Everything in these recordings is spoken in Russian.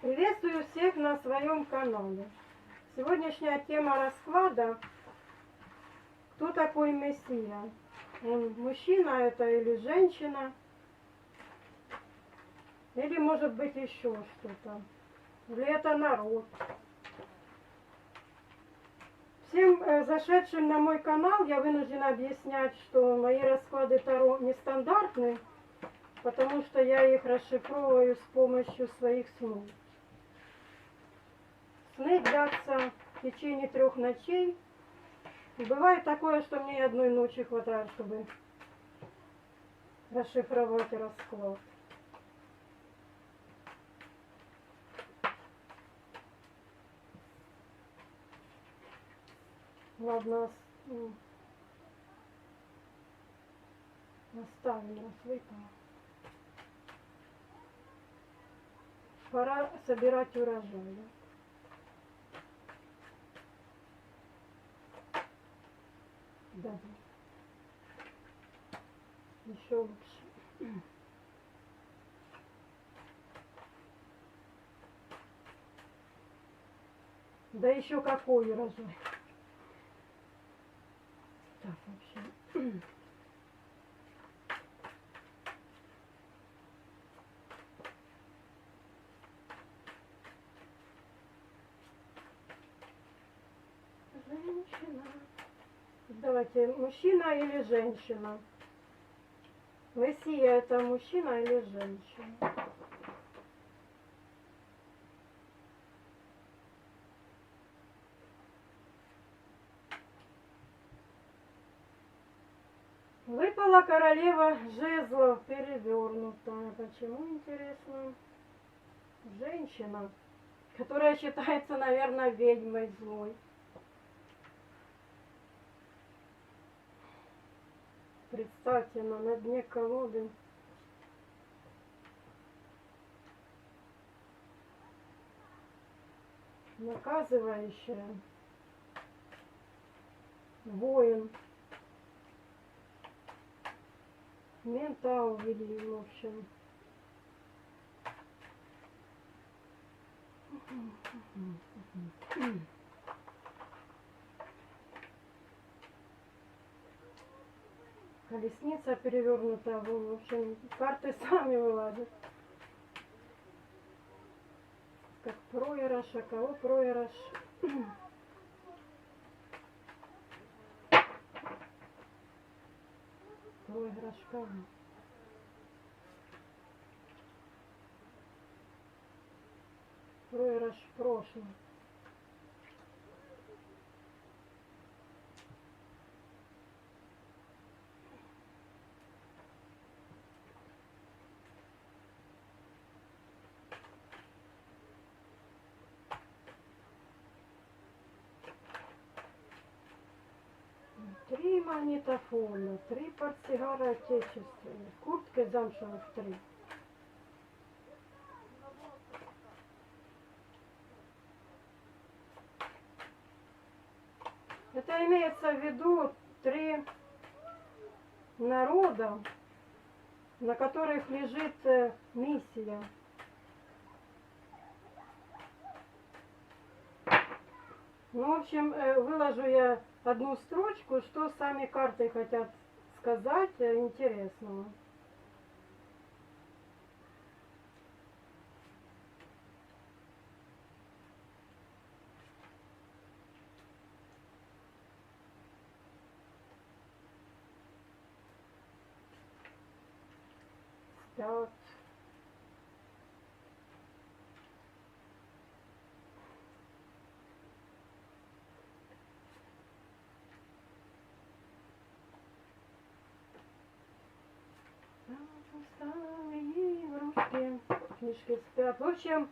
Приветствую всех на своем канале. Сегодняшняя тема расклада: кто такой Мессия? Он мужчина это или женщина? Или может быть еще что-то? Или это народ? Всем зашедшим на мой канал я вынуждена объяснять, что мои расклады Таро нестандартны, потому что я их расшифровываю с помощью своих снов. Сны длятся в течение 3 ночей. И бывает такое, что мне одной ночи хватает, чтобы расшифровать расклад. Ладно, оставим рассвета. Пора собирать урожай. Да. Еще лучше. Да еще какой урожай. Так, вообще. Женщина. Давайте, мужчина или женщина? Мессия это мужчина или женщина? Выпала королева жезлов перевернутая. Почему, интересно? Женщина, которая считается, наверное, ведьмой злой. Представьте, на дне колоды наказывающая, воин, ментал ввели, в общем. Колесница перевернутая, в общем, карты сами вылазят. Как проигрыш, а кого проигрыш? Проигрыш кого? Проигрыш в прошлом. Три магнитофона, 3 портсигара отечественных, куртки замшевых 3. Это имеется в виду 3 народа, на которых лежит миссия. Ну, в общем, выложу я одну строчку, что сами карты хотят сказать интересного. Спят. Старые игрушки, книжки спят. В общем,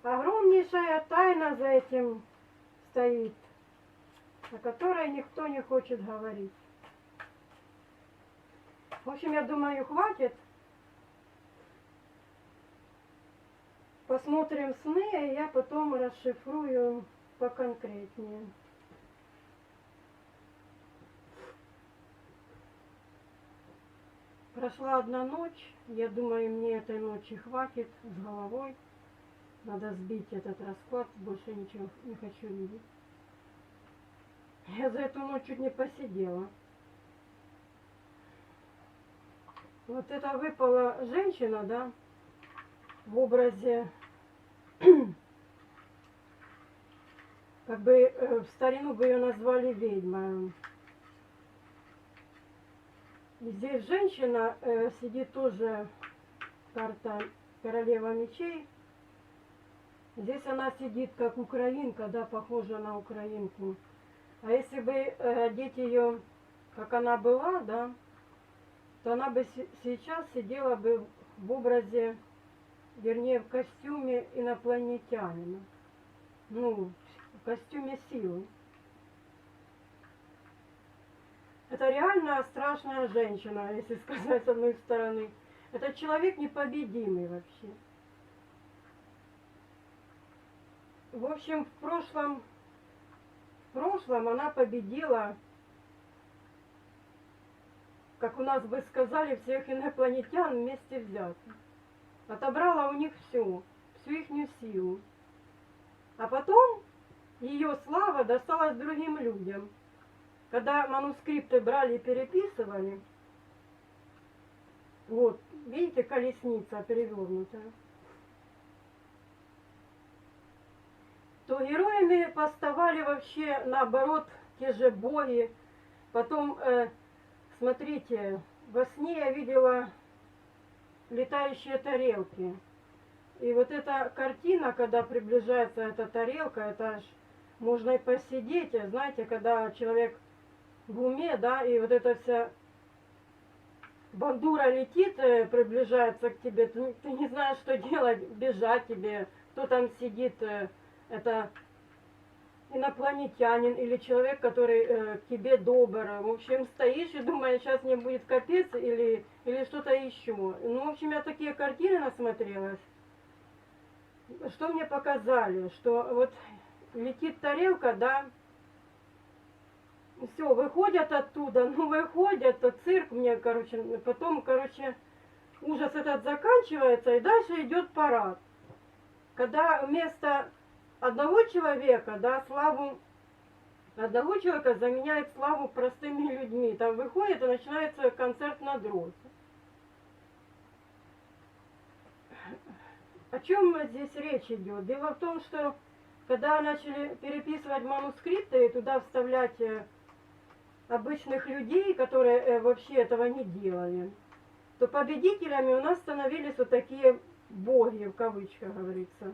огромнейшая тайна за этим стоит, о которой никто не хочет говорить. В общем, я думаю, хватит. Посмотрим сны, и я потом расшифрую поконкретнее. Прошла одна ночь, я думаю, мне этой ночи хватит с головой. Надо сбить этот расклад, больше ничего не хочу видеть. Я за эту ночь чуть не посидела. Вот это выпала женщина, да, в образе, как бы в старину бы ее назвали ведьмой. И здесь женщина сидит тоже, карта королева мечей. Здесь она сидит как украинка, да, похожа на украинку. А если бы одеть ее, как она была, да, то она бы сейчас сидела бы в образе, вернее, в костюме инопланетянина. Ну, в костюме силы. Это реально страшная женщина, если сказать с одной стороны. Это человек непобедимый вообще. В общем, в прошлом она победила, как у нас бы сказали, всех инопланетян вместе взятых. Отобрала у них всю их силу. А потом ее слава досталась другим людям. Когда манускрипты брали и переписывали, вот, видите, колесница перевернутая, то героями поставали вообще наоборот те же боги. Потом, смотрите, во сне я видела летающие тарелки. И вот эта картина, когда приближается эта тарелка, это аж можно и посидеть, знаете, когда человек в уме, да, и вот эта вся бандура летит, приближается к тебе, ты не знаешь, что делать, бежать тебе, кто там сидит, это инопланетянин или человек, который к тебе добр. В общем, стоишь и думаешь, сейчас мне будет капец или что-то еще. Ну, в общем, я такие картины насмотрелась. Что мне показали? Что вот летит тарелка, да, все, выходят оттуда, ну выходят, то цирк мне, короче, потом, короче, ужас этот заканчивается, и дальше идет парад. Когда вместо одного человека, да, славу одного человека заменяет славу простыми людьми. Там выходит и начинается концерт на дроте. О чем здесь речь идет? Дело в том, что когда начали переписывать манускрипты и туда вставлять обычных людей, которые вообще этого не делали, то победителями у нас становились вот такие боги, в кавычках говорится,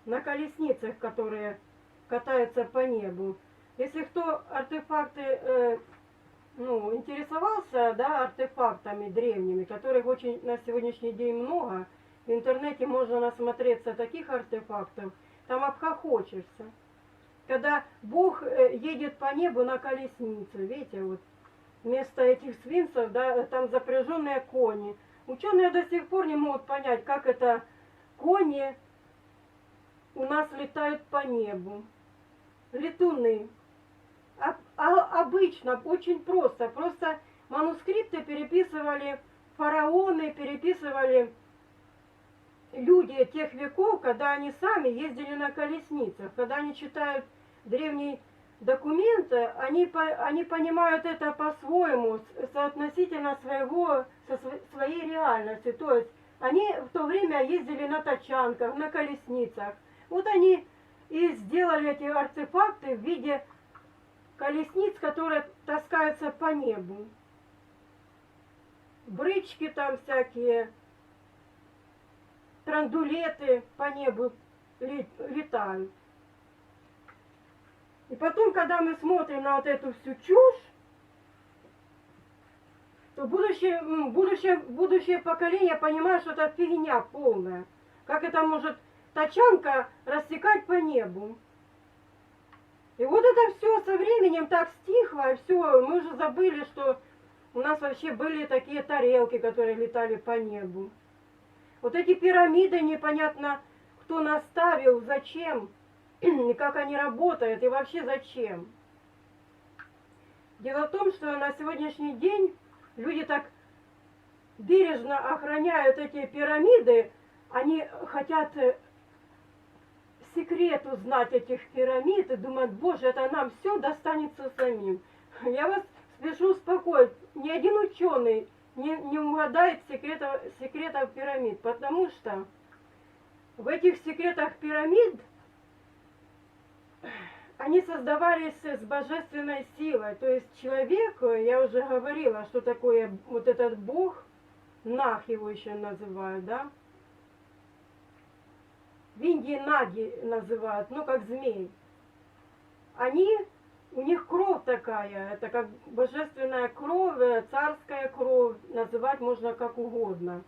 на колесницах, которые катаются по небу. Если кто артефакты, ну, интересовался, да, артефактами древними, которых очень на сегодняшний день много, в интернете можно насмотреться таких артефактов, там обхохочешься. Когда Бог едет по небу на колеснице, видите, вот вместо этих сфинксов, да, там запряженные кони. Ученые до сих пор не могут понять, как это кони у нас летают по небу. Летуны. Обычно, очень просто. Просто манускрипты переписывали фараоны, переписывали люди тех веков, когда они сами ездили на колесницах. Когда они читают древние документы, они понимают это по-своему, соотносительно своей реальности. То есть они в то время ездили на тачанках, на колесницах. Вот они и сделали эти артефакты в виде колесниц, которые таскаются по небу. Брычки там всякие, трандулеты по небу летают. И потом, когда мы смотрим на вот эту всю чушь, то будущее поколение понимает, что это фигня полная. Как это может тачанка рассекать по небу? И вот это все со временем так стихло, и все, мы уже забыли, что у нас вообще были такие тарелки, которые летали по небу. Вот эти пирамиды, непонятно, кто наставил, зачем, и как они работают, и вообще зачем. Дело в том, что на сегодняшний день люди так бережно охраняют эти пирамиды, они хотят секрет узнать этих пирамид и думают, боже, это нам все достанется самим. Я вас спешу успокоить, ни один ученый не угадает секретов пирамид, потому что в этих секретах пирамид они создавались с божественной силой. То есть человек, я уже говорила, что такое вот этот бог, Нах его еще называют, да? В Индии наги называют, ну как змей. У них кровь такая, это как божественная кровь, царская кровь, называть можно как угодно.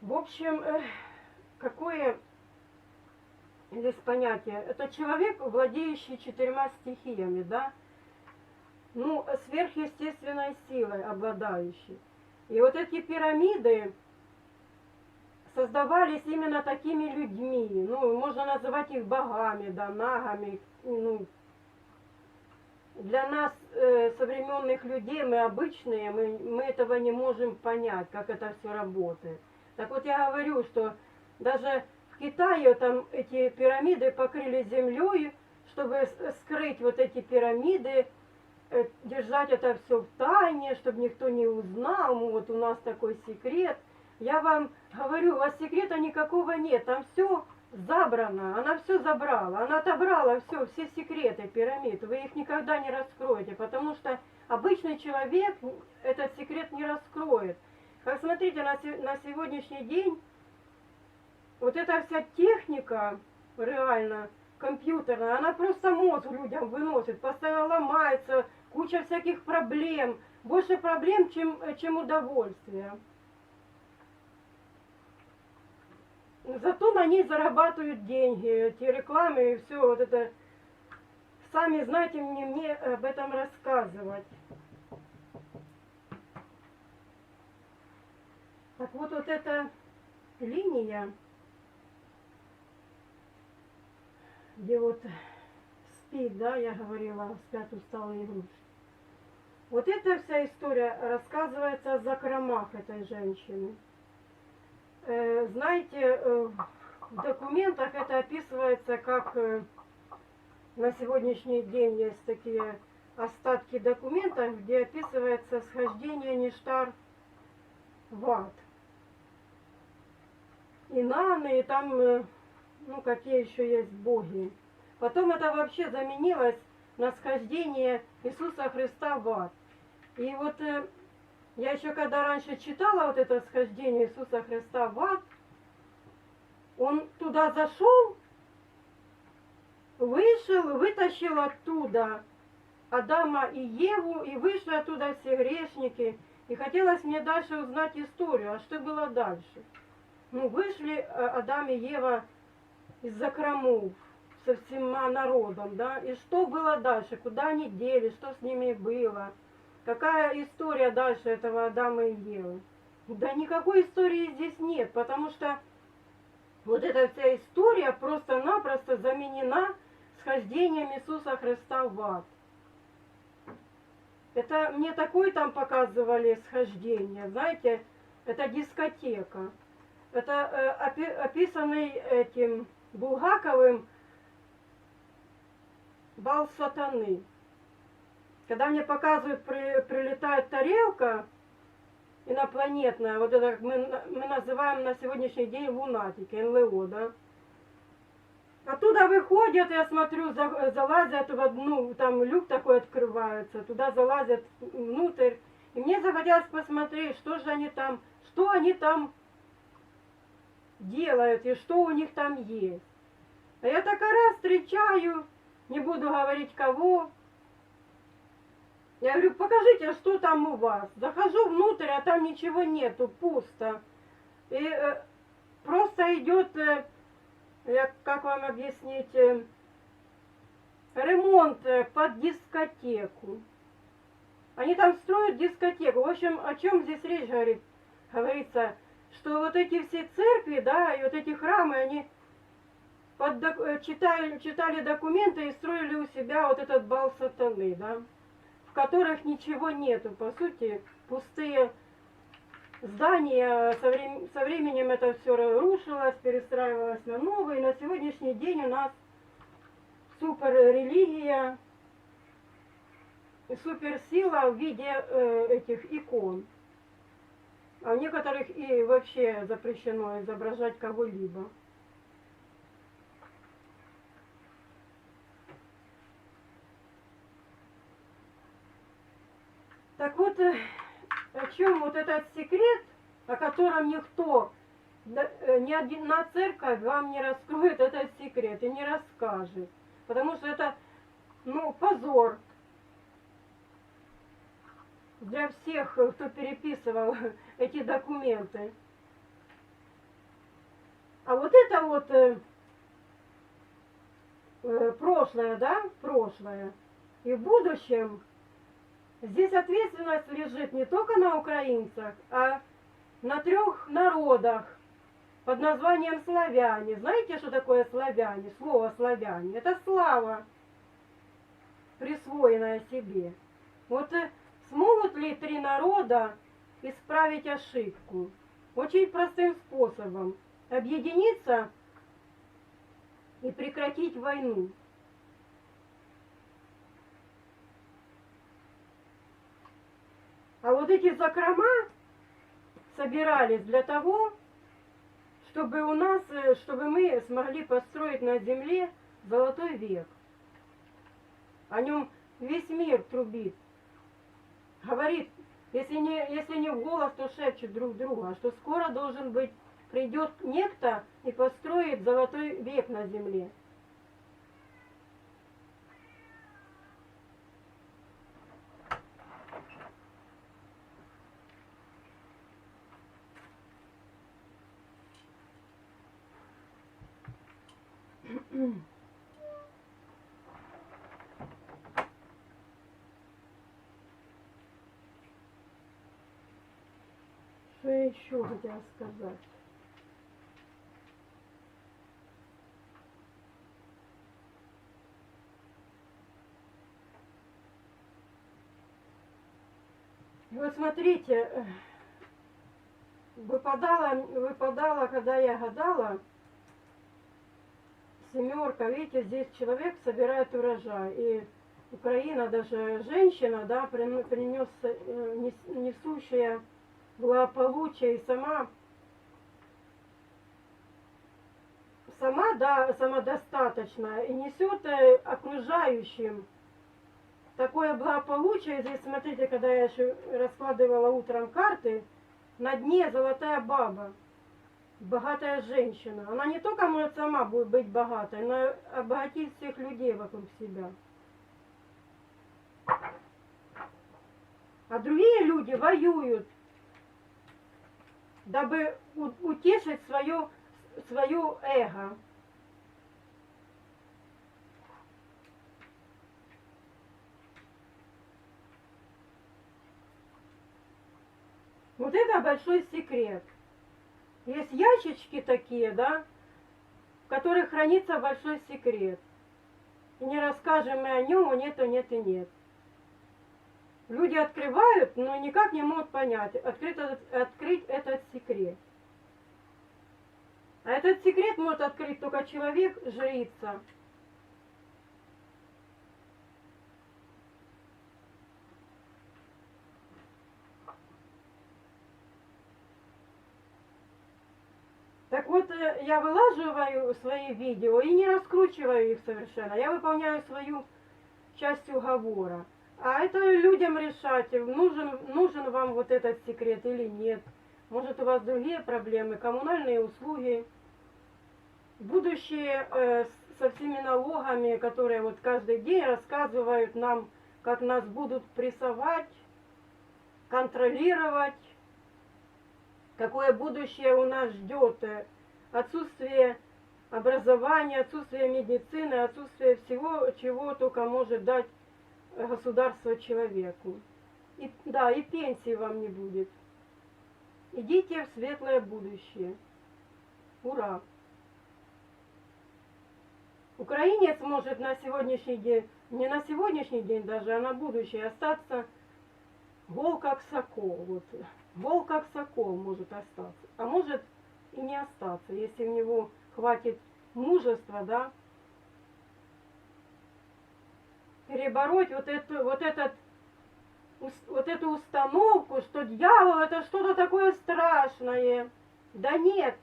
В общем, какое здесь понятие? Это человек, владеющий 4 стихиями, да? Ну, сверхъестественной силой обладающий. И вот эти пирамиды создавались именно такими людьми. Ну, можно называть их богами, да, нагами. Ну, для нас, современных людей, мы обычные, мы этого не можем понять, как это все работает. Так вот я говорю, что даже в Китае там эти пирамиды покрыли землей, чтобы скрыть вот эти пирамиды, держать это все в тайне, чтобы никто не узнал, ну, вот у нас такой секрет. Я вам говорю, у вас секрета никакого нет, там все забрано, она все забрала, она отобрала все секреты пирамид, вы их никогда не раскроете, потому что обычный человек этот секрет не раскроет. Как смотрите, на сегодняшний день вот эта вся техника, реально, компьютерная, она просто мозг людям выносит, постоянно ломается, куча всяких проблем, больше проблем, чем удовольствия. Зато на ней зарабатывают деньги, эти рекламы и все вот это. Сами знаете, мне об этом рассказывать. Так вот эта линия, где вот спит, да, я говорила, спят усталые игрушки. Вот эта вся история рассказывается о закромах этой женщины. Знаете, в документах это описывается как на сегодняшний день есть такие остатки документов, где описывается схождение Ништар в ад. Инанны, и там, ну, какие еще есть боги. Потом это вообще заменилось на схождение Иисуса Христа в ад. И вот я еще когда раньше читала вот это схождение Иисуса Христа в ад, он туда зашел, вышел, вытащил оттуда Адама и Еву, и вышли оттуда все грешники. И хотелось мне дальше узнать историю, а что было дальше. Ну, вышли Адам и Ева из закромов со всем народом, да, и что было дальше, куда они делись, что с ними было. Какая история дальше этого Адама и Евы? Да никакой истории здесь нет, потому что вот эта вся история просто-напросто заменена схождением Иисуса Христа в ад. Это мне такое там показывали схождение, знаете, это дискотека. Это описанный этим Булгаковым бал сатаны. Когда мне показывают, прилетает тарелка инопланетная, вот это как мы называем на сегодняшний день лунатики, НЛО, да. Оттуда выходят, я смотрю, залазят в одну, там люк такой открывается, туда залазят внутрь. И мне захотелось посмотреть, что они там делают и что у них там есть. А я так раз встречаю, не буду говорить кого. Я говорю, покажите, что там у вас. Захожу внутрь, а там ничего нету, пусто. И просто идет, как вам объяснить, ремонт под дискотеку. Они там строят дискотеку. В общем, о чем здесь речь говорится, что вот эти все церкви, да, и вот эти храмы, они читали документы и строили у себя вот этот бал сатаны, да, в которых ничего нету, по сути, пустые здания, со временем это все рушилось, перестраивалось на новые. На сегодняшний день у нас супер религия, суперсила в виде этих икон. А у некоторых и вообще запрещено изображать кого-либо. Так вот, о чем вот этот секрет, о котором никто, ни одна церковь вам не раскроет этот секрет и не расскажет. Потому что это, ну, позор для всех, кто переписывал эти документы. А вот это вот прошлое, да, прошлое. И в будущем здесь ответственность лежит не только на украинцах, а на 3 народах под названием славяне. Знаете, что такое славяне? Слово славяне. Это слава, присвоенная себе. Вот смогут ли 3 народа исправить ошибку? Очень простым способом. Объединиться и прекратить войну. А вот эти закрома собирались для того, чтобы у нас, чтобы мы смогли построить на земле золотой век. О нем весь мир трубит. Говорит, если не в голос, то шепчут друг друга, что скоро должен быть, придет некто и построит золотой век на земле. Что еще хотела сказать? Вот смотрите, выпадала, когда я гадала, 7, видите, здесь человек собирает урожай. И Украина, даже женщина, да, принес, несущая благополучие, и сама, да, самодостаточная, и несет окружающим такое благополучие. Здесь, смотрите, когда я еще раскладывала утром карты, на дне золотая баба, богатая женщина. Она не только может сама будет быть богатой, но и обогатить всех людей вокруг себя. А другие люди воюют, дабы утешить свое эго. Вот это большой секрет. Есть ящички такие, да, в которых хранится большой секрет. И не расскажем мы о нем, а нет, нет и нет. Люди открывают, но никак не могут понять, открыть этот секрет. А этот секрет может открыть только человек, жрица. Так вот, я вылаживаю свои видео и не раскручиваю их совершенно. Я выполняю свою часть уговора. А это людям решать, нужен вам вот этот секрет или нет. Может, у вас другие проблемы, коммунальные услуги, будущее со всеми налогами, которые вот каждый день рассказывают нам, как нас будут прессовать, контролировать, какое будущее у нас ждет. Отсутствие образования, отсутствие медицины, отсутствие всего, чего только может дать государство человеку. И, да, и пенсии вам не будет. Идите в светлое будущее. Ура! Украинец может на сегодняшний день, не на сегодняшний день даже, а на будущее остаться гол как сокол. Вот. Волк как сокол может остаться, а может и не остаться, если у него хватит мужества, да, перебороть вот эту установку, что дьявол это что-то такое страшное. Да нет,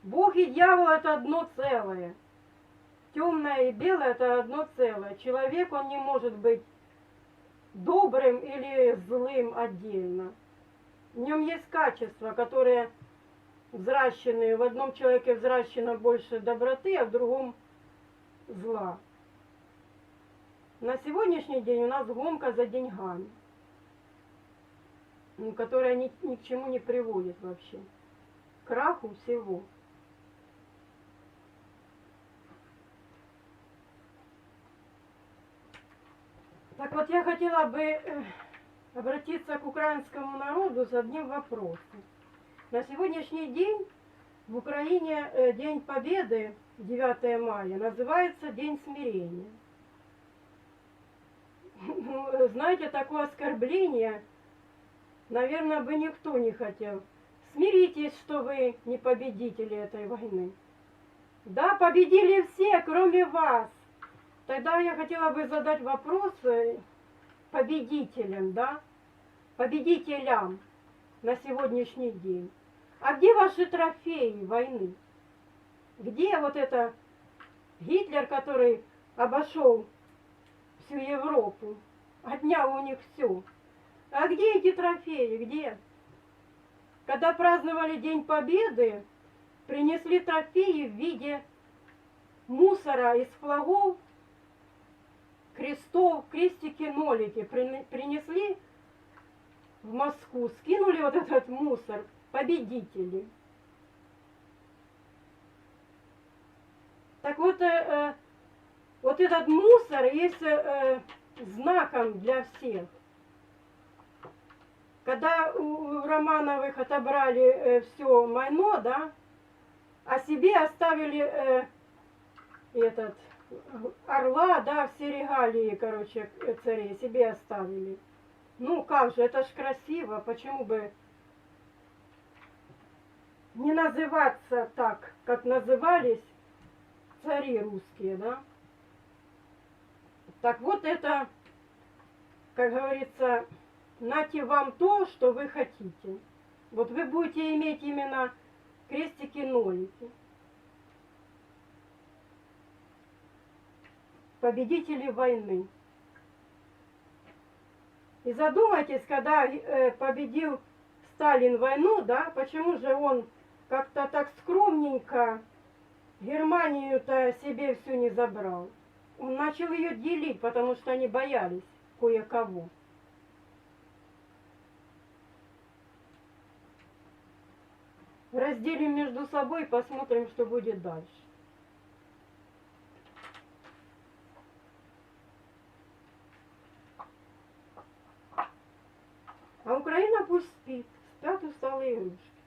Бог и дьявол это одно целое. Темное и белое это одно целое. Человек, он не может быть добрым или злым отдельно. В нем есть качества, которые взращены. В одном человеке взращено больше доброты, а в другом зла. На сегодняшний день у нас гонка за деньгами, которая ни к чему не приводит вообще. К краху всего. Так вот, я хотела бы обратиться к украинскому народу с одним вопросом. На сегодняшний день в Украине День Победы, 9 мая, называется День смирения. Знаете, такое оскорбление, наверное, бы никто не хотел. Смиритесь, что вы не победители этой войны. Да, победили все, кроме вас. Тогда я хотела бы задать вопрос победителям, да, победителям на сегодняшний день. А где ваши трофеи войны? Где вот это Гитлер, который обошел всю Европу, отнял у них все? А где эти трофеи? Где? Когда праздновали День Победы, принесли трофеи в виде мусора из флагов, крестов, крестики, нолики принесли в Москву, скинули вот этот мусор, победители. Так вот, вот этот мусор есть знаком для всех. Когда у Романовых отобрали все майно, да, а себе оставили этот орла, да, все регалии, короче, царей себе оставили. Ну как же, это ж красиво, почему бы не называться так, как назывались цари русские, да? Так вот это, как говорится, нате вам то, что вы хотите. Вот вы будете иметь именно крестики-нолики. Победители войны. И задумайтесь, когда победил Сталин войну, да, почему же он как-то так скромненько Германию-то себе всю не забрал. Он начал ее делить, потому что они боялись кое-кого. Разделим между собой и посмотрим, что будет дальше. А Украина пусть спит, спят усталые игрушки.